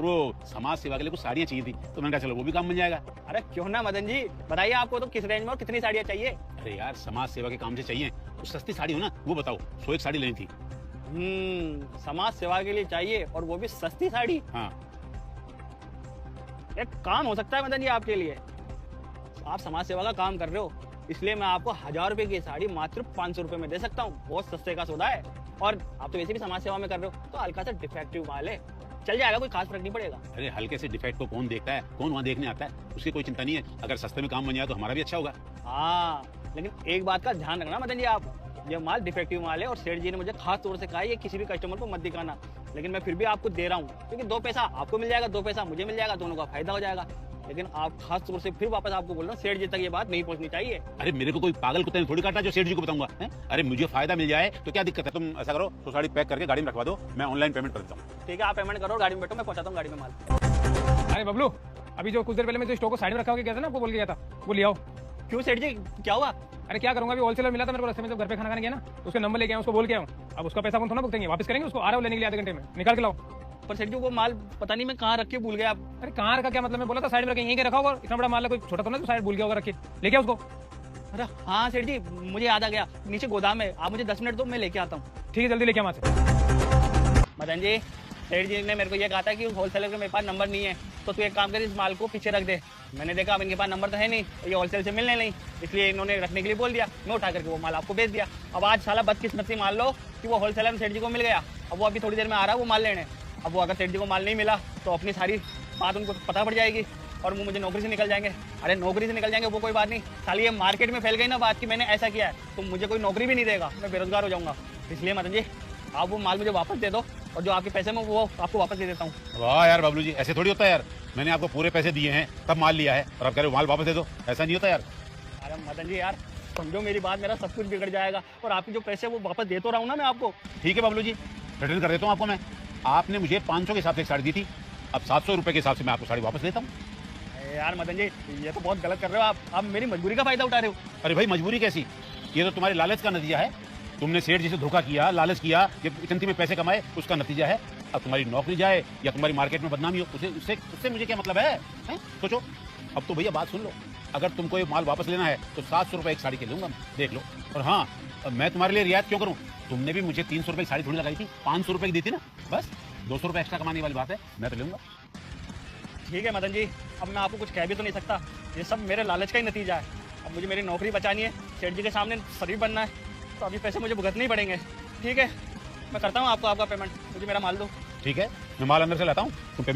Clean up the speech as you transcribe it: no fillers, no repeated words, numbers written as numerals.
और वो समाज सेवा के लिए कुछ साड़ियाँ चाहिए थी, तो मैंने कहा चलो वो भी काम बन जाएगा। अरे क्यों ना मदन जी, बताइए आपको तो किस रेंज में और कितनी साड़ियाँ चाहिए? अरे यार समाज सेवा के काम से चाहिए, तो सस्ती साड़ी हो ना वो बताओ। 101 साड़ी लेनी थी। समाज सेवा के लिए चाहिए और वो भी सस्ती साड़ी। हाँ एक काम हो सकता है मदन जी आपके लिए। आप समाज सेवा का काम कर रहे हो, इसलिए मैं आपको 1000 रुपए की साड़ी मात्र 500 रुपए में दे सकता हूँ। बहुत सस्ते का सौदा है और आप तो वैसे भी समाज सेवा में कर रहे हो, तो हल्का सा डिफेक्टिव माल है, चल जाएगा, कोई खास फर्क नहीं पड़ेगा। अरे हल्के से डिफेक्ट को कौन देखता है, कौन वहाँ देखने आता है, उसकी कोई चिंता नहीं है। अगर सस्ते में काम बन जाए तो हमारा भी अच्छा होगा। हाँ, लेकिन एक बात का ध्यान रखना मदन जी, आप ये माल डिफेक्टिव माल है और सेठ जी ने मुझे खास तौर से कहा है ये किसी भी कस्टमर को मत दिखाना, लेकिन मैं फिर भी आपको दे रहा हूँ क्योंकि 2 पैसा आपको मिल जाएगा, 2 पैसा मुझे मिल जाएगा, दोनों का फायदा हो जाएगा। लेकिन आप खास तौर से फिर वापस आपको बोल रहा हूँ, सेठ जी तक ये बात नहीं पहुंचनी चाहिए। अरे मेरे को कोई पागल कुत्ते ने थोड़ी काटा जो सेठ जी को बताऊंगा। अरे मुझे फायदा मिल जाए तो क्या दिक्कत है। तुम ऐसा करो, तो साड़ी पैक करके गाड़ी में रखवा दो, मैं ऑनलाइन पेमेंट कर देता हूँ। ठीक है, आप पेमेंट करो, गाड़ी में बैठो, मैं पहुंचाता हूँ गाड़ी में माल। अरे बबलू, अभी जो कुछ देर पहले मैं जो स्टॉक को साइड में रखा हुआ गया था ना, आपको बोल के गया था, वो ले आओ। क्यों सेठ जी, क्या हुआ? अरे क्या करूंगा, अभी होलसेलर मिला था मेरे को रास्ते में, जब घर पे खाना खाने गया ना, तो उसका नंबर लेके आया, उसको बोल के आऊँ। अब उसका पैसा अपन थोड़ा भुगतेंगे, वापस करेंगे उसको। आ रहा हूँ लेने के लिए आधे घंटे में, निकाल के लाओ। पर सेठ जी वो माल पता नहीं मैं कहाँ रख के भूल गया। अरे कहाँ रखा, क्या मतलब, मैं बोला था साइड में रखें, यहीं के रखा होगा। इतना बड़ा माल है, कोई छोटा तो ना, तो साइड भूल गया होगा रखे, लेके आओ उसको। अरे हाँ सेठ जी, मुझे याद आ गया, नीचे गोदाम है, आप मुझे 10 मिनट दो, मैं लेके आता हूँ। ठीक है, जल्दी लेके आ वहाँ से। मदन जी, सेठ जी ने मेरे को ये कहा था कि होलसेलर के मेरे पास नंबर नहीं है, तो तू एक काम कर, इस माल को पीछे रख दे। मैंने देखा अब इनके पास नंबर तो है नहीं, ये होलसेल से मिलने नहीं, इसलिए इन्होंने रखने के लिए बोल दिया। मैं उठा करके वो माल आपको भेज दिया। अब आज साला बदकिस्मती मान लो कि वो होलसेलर सेठ जी को मिल गया। अब वो अभी थोड़ी देर में आ रहा है वो माल लेने। अब वो अगर सेठ जी को माल नहीं मिला तो अपनी सारी बात उनको पता पड़ जाएगी और वो मुझे नौकरी से निकल जाएंगे। अरे नौकरी से निकल जाएंगे वो कोई बात नहीं, साली ये मार्केट में फैल गई ना बात कि मैंने ऐसा किया है, तो मुझे कोई नौकरी भी नहीं देगा, मैं बेरोजगार हो जाऊंगा। इसलिए मदन जी आप वो माल मुझे वापस दे दो और जो आपके पैसे में वो आपको वापस दे देता हूँ। वाह यार बबलू जी, ऐसे थोड़ी होता है यार। मैंने आपको पूरे पैसे दिए हैं, तब माल लिया है, और आप कह रहे हो माल वापस दे दो, ऐसा नहीं होता यार। अरे मदन जी यार, समझो मेरी बात, मेरा सब कुछ बिगड़ जाएगा और आपके जो पैसे वो वापस दे तो रहा हूँ ना मैं आपको। ठीक है बबलू जी, रिटर्न कर देता हूँ आपको मैं। आपने मुझे 500 के हिसाब से एक साड़ी दी थी, अब 700 रुपए के हिसाब से मैं आपको साड़ी वापस देता हूँ। यार मदन जी, ये तो बहुत गलत कर रहे हो आप मेरी मजबूरी का फायदा उठा रहे हो। अरे भाई मजबूरी कैसी, ये तो तुम्हारे लालच का नतीजा है। तुमने सेठ जी से धोखा किया, लालच किया, ये इतनी में पैसे कमाए, उसका नतीजा है। अब तुम्हारी नौकरी जाए या तुम्हारी मार्केट में बदनामी हो, उससे मुझे क्या मतलब है? सोचो। अब तो भैया बात सुन लो, अगर तुमको ये माल वापस लेना है तो 700 रुपए एक साड़ी के लूंगा, देख लो। और हाँ, मैं तुम्हारे लिए रियायत क्यों करूँ? तुमने भी मुझे 300 रुपए की साड़ी थोड़ी लगाई थी, 500 रुपए की दी थी ना, बस 200 रुपए एक्स्ट्रा कमाने वाली बात है, मैं तो लूंगा। ठीक है मदन जी, अब मैं आपको कुछ कह भी तो नहीं सकता, ये सब मेरे लालच का ही नतीजा है। अब मुझे मेरी नौकरी बचानी है, सेठ जी के सामने शरीफ बनना है, तो अभी पैसे मुझे भुगतने ही पड़ेंगे। ठीक है, मैं करता हूँ आपको आपका पेमेंट, मुझे मेरा माल दो। ठीक है, मैं माल अंदर से लाता हूँ, तुम